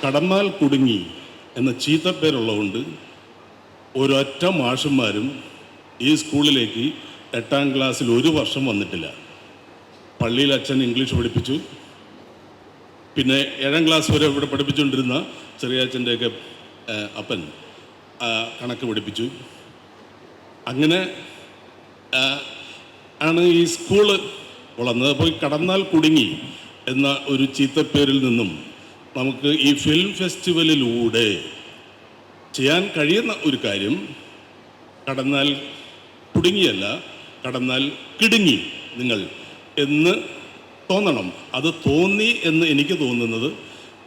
കടന്നാൽ കുടുങ്ങി എന്ന ചീത്തപ്പേരുള്ളതുകൊണ്ട് ഒരൊറ്റ മാഷന്മാരും ഈ സ്കൂളിലേക്ക് 8ാം ക്ലാസ്സിൽ ഒരു വർഷം വന്നിട്ടില്ല. പള്ളിയിൽ അച്ഛൻ ഇംഗ്ലീഷ് പഠിപ്പിച്ചു. പിന്നെ 7ാം ക്ലാസ് വരെ ഇവിടെ പഠിപ്പിച്ചുകൊണ്ടിരുന്ന ചെറിയ അച്ഛൻ്റെയൊക്കെ അപ്പൻ കണക്ക് പഠിപ്പിച്ചു. അങ്ങനെ ആണ് ഈ സ്കൂള് വളർന്നത്. അപ്പോൾ കടന്നാൽ കുടുങ്ങി എന്ന ഒരു ചീത്തപ്പേരിൽ നിന്നും നമുക്ക് ഈ ഫിലിം ഫെസ്റ്റിവലിലൂടെ ചെയ്യാൻ കഴിയുന്ന ഒരു കാര്യം, കടന്നാൽ കുടുങ്ങിയല്ല, കടന്നാൽ കിടുങ്ങി നിങ്ങൾ എന്ന് തോന്നണം. അത് തോന്നി എന്ന് എനിക്ക് തോന്നുന്നത്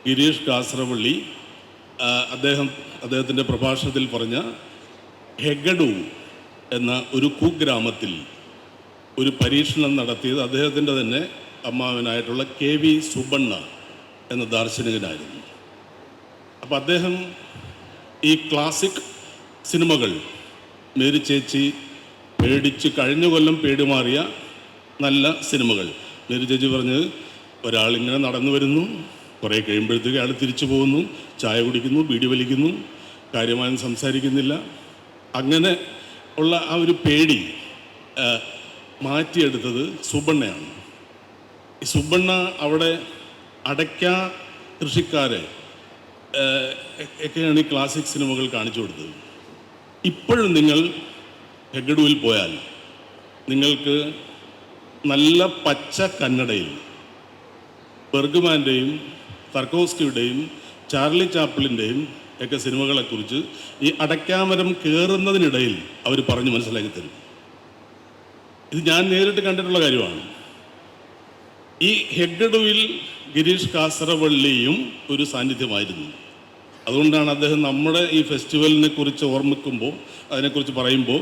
ഗിരീഷ് കാസറവള്ളി അദ്ദേഹത്തിൻ്റെ പ്രഭാഷണത്തിൽ പറഞ്ഞ ഹെഗഡു എന്ന ഒരു കുഗ്രാമത്തിൽ ഒരു പരീക്ഷണം നടത്തിയത് അദ്ദേഹത്തിൻ്റെ തന്നെ അമ്മാവനായിട്ടുള്ള KV സുബണ്ണ എന്ന ദാർശനികനായിരുന്നു. അപ്പോൾ അദ്ദേഹം ഈ ക്ലാസിക് സിനിമകൾ, മേരി ചേച്ചി പേടിച്ച് കഴിഞ്ഞ കൊല്ലം പേടിമാറിയ നല്ല സിനിമകൾ, മേരി ചേച്ചി പറഞ്ഞത് ഒരാളിങ്ങനെ നടന്നു വരുന്നു, കുറേ കഴിയുമ്പോഴത്തേക്ക് അയാൾ തിരിച്ചു പോകുന്നു, ചായ കുടിക്കുന്നു, ബീഡി വലിക്കുന്നു, കാര്യമായും സംസാരിക്കുന്നില്ല. അങ്ങനെ ഉള്ള ആ ഒരു പേടി മാറ്റിയെടുത്തത് സുബണ്ണയാണ്. ഈ സുബണ്ണ അവിടെ അടയ്ക്ക കൃഷിക്കാരെ ഒക്കെയാണ് ഈ ക്ലാസിക് സിനിമകൾ കാണിച്ചു കൊടുത്തത്. ഇപ്പോഴും നിങ്ങൾ ഹെഗഡുവിൽ പോയാൽ നിങ്ങൾക്ക് നല്ല പച്ച കന്നഡയിൽ ബെർഗ്മാൻ്റെയും തർക്കോസ്കിയുടെയും ചാർലി ചാപ്ലിൻ്റെയും ഒക്കെ സിനിമകളെക്കുറിച്ച് ഈ അടയ്ക്കാമരം കയറുന്നതിനിടയിൽ അവർ പറഞ്ഞ് മനസ്സിലാക്കി തരും. ഇത് ഞാൻ നേരിട്ട് കണ്ടിട്ടുള്ള കാര്യമാണ്. ഈ ഹെഗഡുവിൽ ഗിരീഷ് കാസറവള്ളിയും ഒരു സാന്നിധ്യമായിരുന്നു. അതുകൊണ്ടാണ് അദ്ദേഹം നമ്മുടെ ഈ ഫെസ്റ്റിവലിനെ കുറിച്ച് ഓർമ്മിക്കുമ്പോൾ, അതിനെക്കുറിച്ച് പറയുമ്പോൾ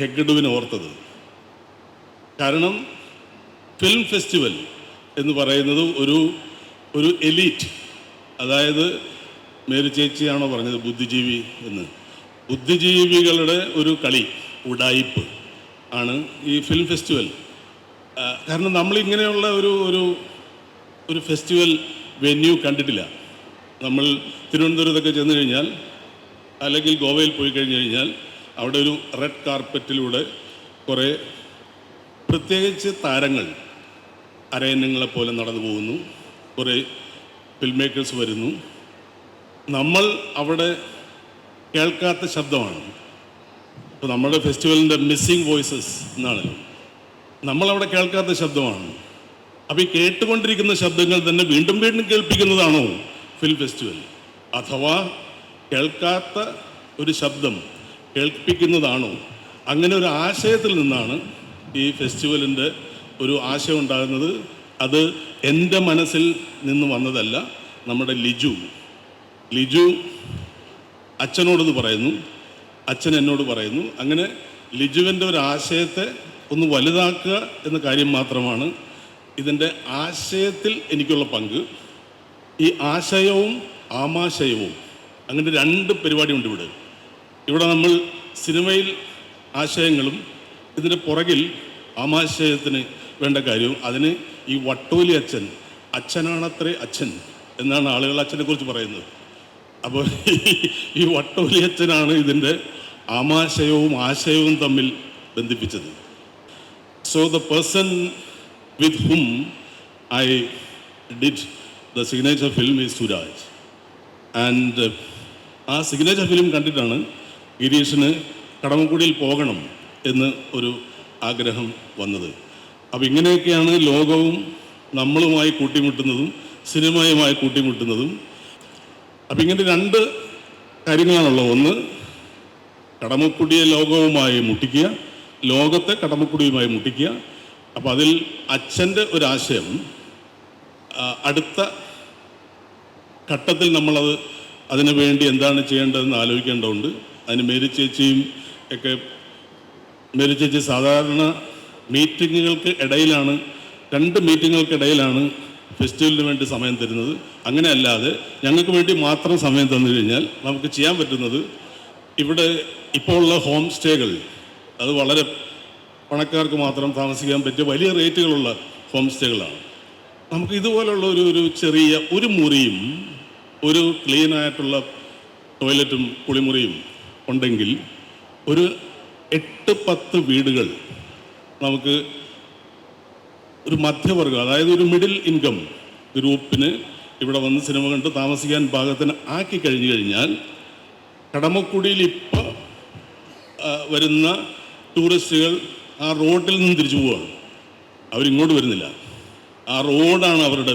ഹെഗഡുവിനെ ഓർത്തത്. കാരണം ഫിലിം ഫെസ്റ്റിവൽ എന്ന് പറയുന്നത് ഒരു എലീറ്റ്, അതായത് മേരി ചേച്ചിയാണോ പറഞ്ഞത് ബുദ്ധിജീവി എന്ന്, ബുദ്ധിജീവികളുടെ ഒരു കളി, ഉഡായിപ്പ് ആണ് ഈ ഫിലിം ഫെസ്റ്റിവൽ. കാരണം നമ്മളിങ്ങനെയുള്ള ഒരു ഫെസ്റ്റിവൽ വെന്യൂ കണ്ടിട്ടില്ല. നമ്മൾ തിരുവനന്തപുരത്തൊക്കെ ചെന്ന് കഴിഞ്ഞാൽ, അല്ലെങ്കിൽ ഗോവയിൽ പോയി കഴിഞ്ഞ് കഴിഞ്ഞാൽ, അവിടെ ഒരു റെഡ് കാർപ്പറ്റിലൂടെ കുറേ പ്രത്യേകിച്ച് താരങ്ങൾ അരയന്നങ്ങളെപ്പോലെ നടന്നു പോകുന്നു, കുറേ ഫിൽം മേക്കേഴ്സ് വരുന്നു. നമ്മൾ അവിടെ കേൾക്കാത്ത ശബ്ദമാണ്. ഇപ്പോൾ നമ്മുടെ ഫെസ്റ്റിവലിൻ്റെ മിസ്സിംഗ് വോയിസസ് എന്നാണല്ലോ, നമ്മളവിടെ കേൾക്കാത്ത ശബ്ദമാണ്. അപ്പോൾ ഈ കേട്ടുകൊണ്ടിരിക്കുന്ന ശബ്ദങ്ങൾ തന്നെ വീണ്ടും വീണ്ടും കേൾപ്പിക്കുന്നതാണോ ഫിലിം ഫെസ്റ്റിവൽ? അഥവാ കേൾക്കാത്ത ഒരു ശബ്ദം കേൾപ്പിക്കുന്നതാണോ? അങ്ങനെ ഒരു ആശയത്തിൽ നിന്നാണ് ഈ ഫെസ്റ്റിവലിൻ്റെ ഒരു ആശയം ഉണ്ടാകുന്നത്. അത് എൻ്റെ മനസ്സിൽ നിന്ന് വന്നതല്ല. നമ്മുടെ ലിജു അച്ഛനോടൊന്ന് പറയുന്നു, അച്ഛൻ എന്നോട് പറയുന്നു. അങ്ങനെ ലിജുവിൻ്റെ ഒരു ആശയത്തെ ഒന്ന് വലുതാക്കുക എന്ന കാര്യം മാത്രമാണ് ഇതിൻ്റെ ആശയത്തിൽ എനിക്കുള്ള പങ്ക്. ഈ ആശയവും ആമാശയവും, അങ്ങനെ 2 പരിപാടിയുണ്ട് ഇവിടെ നമ്മൾ സിനിമയിൽ ആശയങ്ങളും ഇതിൻ്റെ പുറകിൽ ആമാശയത്തിന് വേണ്ട കാര്യവും. അതിന് ഈ വട്ടോലി അച്ഛനാണത്രേ അച്ഛൻ എന്നാണ് ആളുകൾ അച്ഛനെ കുറിച്ച് പറയുന്നത്. അപ്പോൾ ഈ വട്ടോലി അച്ഛനാണ് ഇതിൻ്റെ ആമാശയവും ആശയവും തമ്മിൽ ബന്ധിപ്പിച്ചത്. So the person with whom I did the signature film is Suraj. And ആ സിഗ്നേച്ചർ ഫിലിം കണ്ടിട്ടാണ് ഗിരീഷിന് കടമക്കുടിയിൽ പോകണം എന്ന് ഒരു ആഗ്രഹം വന്നത്. അപ്പോൾ ഇങ്ങനെയൊക്കെയാണ് ലോകവും നമ്മളുമായി കൂട്ടിമുട്ടുന്നതും സിനിമയുമായി കൂട്ടിമുട്ടുന്നതും. അപ്പം ഇങ്ങനെ 2 കാര്യങ്ങളാണുള്ളത്. ഒന്ന്, കടമക്കുടിയെ ലോകവുമായി മുട്ടിക്കുക, ലോകത്തെ കടമക്കുടിയുമായി മുട്ടിക്കുക. അപ്പോൾ അതിൽ അച്ഛൻ്റെ ഒരാശയം അടുത്ത ഘട്ടത്തിൽ അതിനു വേണ്ടി എന്താണ് ചെയ്യേണ്ടതെന്ന് ആലോചിക്കേണ്ടതുണ്ട്. അതിന് മേരി ചേച്ചി സാധാരണ മീറ്റിങ്ങുകൾക്ക് ഇടയിലാണ്, 2 മീറ്റിങ്ങുകൾക്കിടയിലാണ് ഫെസ്റ്റിവലിന് വേണ്ടി സമയം തരുന്നത്. അങ്ങനെ അല്ലാതെ ഞങ്ങൾക്ക് വേണ്ടി മാത്രം സമയം തന്നു കഴിഞ്ഞാൽ നമുക്ക് ചെയ്യാൻ പറ്റുന്നത്, ഇവിടെ ഇപ്പോൾ ഉള്ള ഹോം സ്റ്റേകൾ അത് വളരെ പണക്കാർക്ക് മാത്രം താമസിക്കാൻ പറ്റിയ വലിയ റേറ്റുകളുള്ള ഹോം സ്റ്റേകളാണ്. നമുക്ക് ഇതുപോലുള്ള ഒരു ചെറിയ ഒരു മുറിയും ഒരു ക്ലീനായിട്ടുള്ള ടോയ്ലറ്റും കുളിമുറിയും ഉണ്ടെങ്കിൽ ഒരു 8-10 വീടുകൾ നമുക്ക് ഒരു മധ്യവർഗം, അതായത് ഒരു മിഡിൽ ഇൻകം ഗ്രൂപ്പിന് ഇവിടെ വന്ന് സിനിമ കണ്ട് താമസിക്കാൻ പാകത്തിന് ആക്കി കഴിഞ്ഞു കഴിഞ്ഞാൽ കടമക്കുടിയിൽ ഇപ്പോൾ വരുന്ന ടൂറിസ്റ്റുകൾ ആ റോഡിൽ നിന്ന് തിരിച്ചു പോവുകയാണ്. അവരിങ്ങോട്ട് വരുന്നില്ല. ആ റോഡാണ് അവരുടെ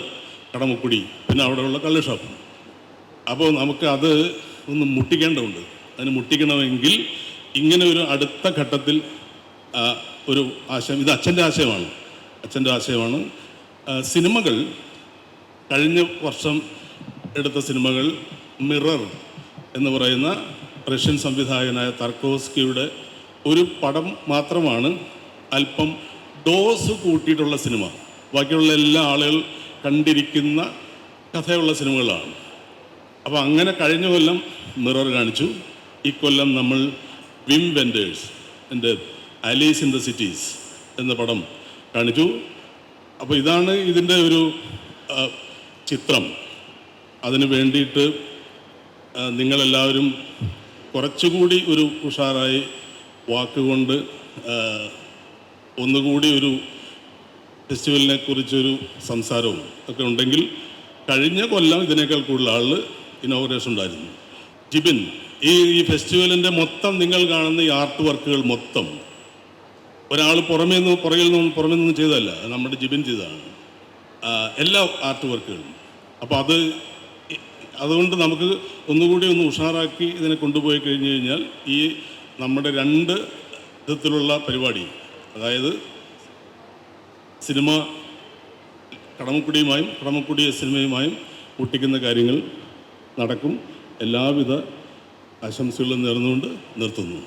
കടമക്കുടി, പിന്നെ അവിടെയുള്ള കള്ള് ഷോപ്പ്. അപ്പോൾ നമുക്ക് അത് ഒന്ന് മുട്ടിക്കേണ്ടതുണ്ട്. അതിന് മുട്ടിക്കണമെങ്കിൽ ഇങ്ങനെ ഒരു അടുത്ത ഘട്ടത്തിൽ ഒരു ആശയം, ഇത് അച്ഛൻ്റെ ആശയമാണ്. സിനിമകൾ കഴിഞ്ഞ വർഷം എടുത്ത സിനിമകൾ മിറർ എന്ന് പറയുന്ന റഷ്യൻ സംവിധായകനായ തർക്കോസ്കിയുടെ ഒരു പടം മാത്രമാണ് അല്പം ഡോസ് കൂട്ടിയിട്ടുള്ള സിനിമ. ബാക്കിയുള്ള എല്ലാ ആളുകൾ കണ്ടിരിക്കുന്ന കഥയുള്ള സിനിമകളാണ്. അപ്പോൾ അങ്ങനെ കഴിഞ്ഞ കൊല്ലം മിറർ കാണിച്ചു. ഈ കൊല്ലം നമ്മൾ വിം വെൻഡേഴ്സ് എൻ്റെ അലീസ് ഇൻ ദ സിറ്റീസ് എന്ന പടം കാണിച്ചു. അപ്പോൾ ഇതാണ് ഇതിൻ്റെ ഒരു ചിത്രം. അതിന് വേണ്ടിയിട്ട് നിങ്ങളെല്ലാവരും കുറച്ചുകൂടി ഒരു ഉഷാറായി വാക്കുകൊണ്ട് ഒന്നുകൂടി ഒരു ഫെസ്റ്റിവലിനെ കുറിച്ചൊരു സംസാരവും ഒക്കെ ഉണ്ടെങ്കിൽ, കഴിഞ്ഞ കൊല്ലം ഇതിനേക്കാൾ കൂടുതൽ ആളുകൾ ഇനോഗ്രേഷൻ ഉണ്ടായിരുന്നു. ജിബിൻ, ഈ ഫെസ്റ്റിവലിൻ്റെ മൊത്തം നിങ്ങൾ കാണുന്ന ഈ ആർട്ട് വർക്കുകൾ മൊത്തം ഒരാൾ പുറമേ നിന്ന് ചെയ്തതല്ല, നമ്മുടെ ജിബിൻ ചെയ്തതാണ് എല്ലാ ആർട്ട് വർക്കുകളും. അപ്പോൾ അതുകൊണ്ട് നമുക്ക് ഒന്നുകൂടി ഒന്ന് ഉഷാറാക്കി ഇതിനെ കൊണ്ടുപോയി കഴിഞ്ഞു കഴിഞ്ഞാൽ ഈ നമ്മുടെ 2 വിധത്തിലുള്ള പരിപാടി, അതായത് സിനിമ കടമക്കുടി സിനിമയുമായും മുട്ടിക്കുന്ന കാര്യങ്ങൾ നടക്കും. എല്ലാവിധ ആശംസകളും നേർന്നുകൊണ്ട് നിർത്തുന്നു.